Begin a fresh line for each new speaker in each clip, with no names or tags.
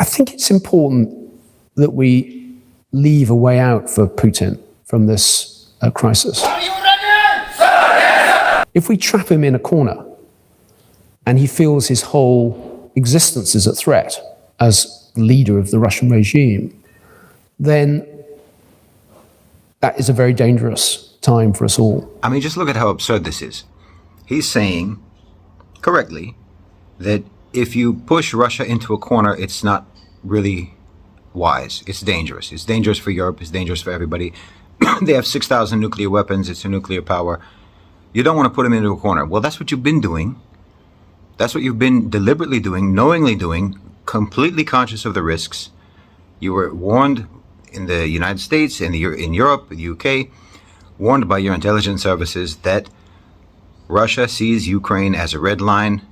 I think it's important that we leave a way out for Putin from this crisis.
Are you ready? Sir, yes.
If we trap him in a corner and he feels his whole existence is at threat as leader of the Russian regime, then that is a very dangerous time for us all.
I mean, just look at how absurd this is. He's saying, correctly, that if you push Russia into a corner, it's not really wise. It's dangerous. It's dangerous for Europe. It's dangerous for everybody. They have 6,000 nuclear weapons. It's a nuclear power. You don't want to put them into a corner. Well, that's what you've been doing. That's what you've been deliberately doing, knowingly doing, completely conscious of the risks. You were warned in the United States, in Europe, the UK, warned by your intelligence services that Russia sees Ukraine as a red line.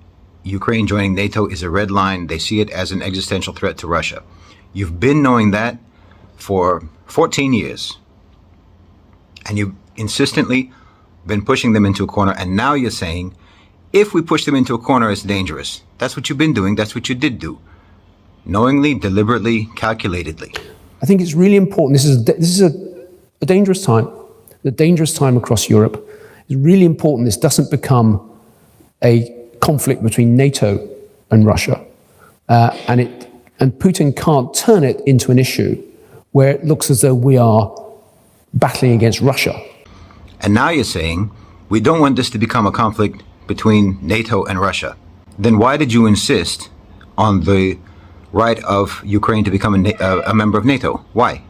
Ukraine joining NATO is a red line. They see it as an existential threat to Russia. You've been knowing that for 14 years. And you've insistently been pushing them into a corner. And now you're saying, if we push them into a corner, it's dangerous. That's what you've been doing. That's what you did do. Knowingly, deliberately, calculatedly.
I think it's really important. This is a dangerous time, a dangerous time across Europe. It's really important this doesn't become a conflict between NATO and Russia. And Putin can't turn it into an issue where it looks as though we are battling against Russia.
And now you're saying, we don't want this to become a conflict between NATO and Russia. Then why did you insist on the right of Ukraine to become a member of NATO? Why?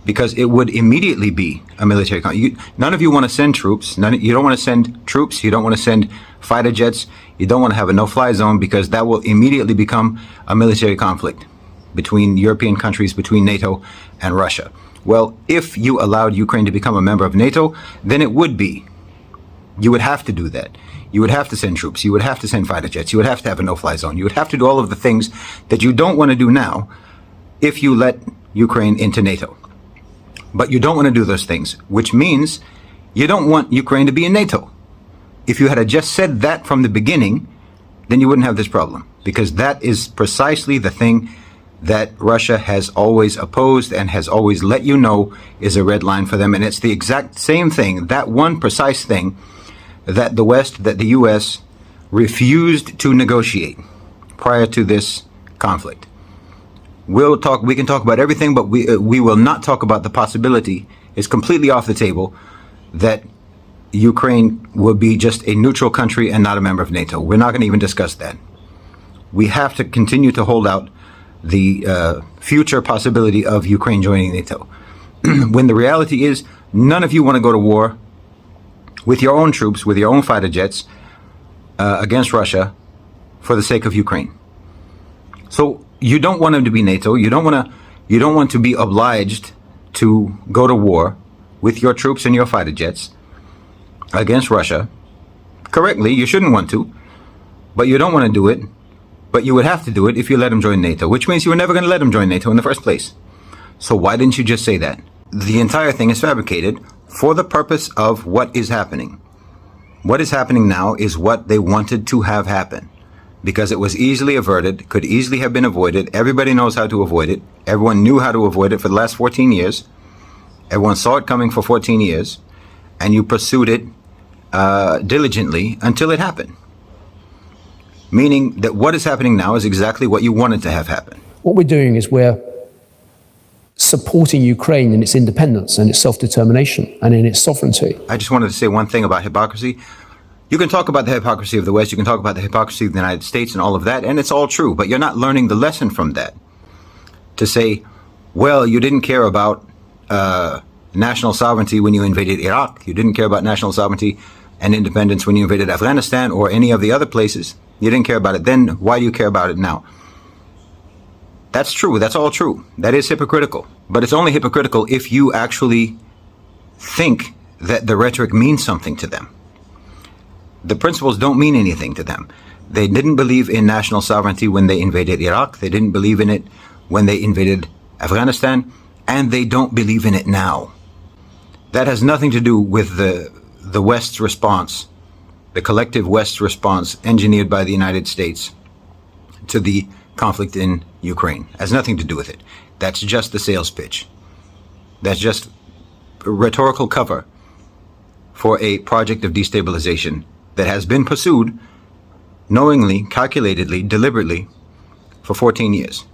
Because it would immediately be a military conflict. None of you want to send troops. You don't want to send troops. You don't want to send fighter jets. You don't want to have a no-fly zone, because that will immediately become a military conflict between European countries, between NATO and Russia. Well, if you allowed Ukraine to become a member of NATO, then it would be. You would have to do that. You would have to send troops. You would have to send fighter jets. You would have to have a no-fly zone. You would have to do all of the things that you don't want to do now if you let Ukraine into NATO. But you don't want to do those things, which means you don't want Ukraine to be in NATO. If you had just said that from the beginning, then you wouldn't have this problem, because that is precisely the thing that Russia has always opposed and has always let you know is a red line for them. And it's the exact same thing, that one precise thing, that the West, that the US refused to negotiate prior to this conflict. We can talk about everything, but we will not talk about the possibility, it's completely off the table, that Ukraine will be just a neutral country and not a member of NATO. We're not going to even discuss that. We have to continue to hold out the future possibility of Ukraine joining NATO. When the reality is, none of you want to go to war with your own troops, with your own fighter jets, against Russia for the sake of Ukraine. So you don't want them to be NATO. You don't want to be obliged to go to war with your troops and your fighter jets against Russia. Correctly, you shouldn't want to, but you don't want to do it. But you would have to do it if you let them join NATO, which means you were never going to let them join NATO in the first place. So why didn't you just say that? The entire thing is fabricated for the purpose of what is happening. What is happening now is what they wanted to have happen, because it was easily averted, could easily have been avoided. Everybody knows how to avoid it. Everyone knew how to avoid it for the last 14 years. Everyone saw it coming for 14 years, and you pursued it diligently until it happened. Meaning that what is happening now is exactly what you wanted to have happen.
What we're doing is we're supporting Ukraine in its independence and its self-determination and in its sovereignty.
I just wanted to say one thing about hypocrisy. You can talk about the hypocrisy of the West, you can talk about the hypocrisy of the United States and all of that, and it's all true, but you're not learning the lesson from that. To say, well, you didn't care about national sovereignty when you invaded Iraq, you didn't care about national sovereignty and independence when you invaded Afghanistan or any of the other places, you didn't care about it then, why do you care about it now? That's true, that's all true. That is hypocritical. But it's only hypocritical if you actually think that the rhetoric means something to them. The principles don't mean anything to them. They didn't believe in national sovereignty when they invaded Iraq. They didn't believe in it when they invaded Afghanistan. And they don't believe in it now. That has nothing to do with the West's response, the collective West's response engineered by the United States to the conflict in Ukraine. It has nothing to do with it. That's just the sales pitch. That's just a rhetorical cover for a project of destabilization that has been pursued knowingly, calculatedly, deliberately for 14 years.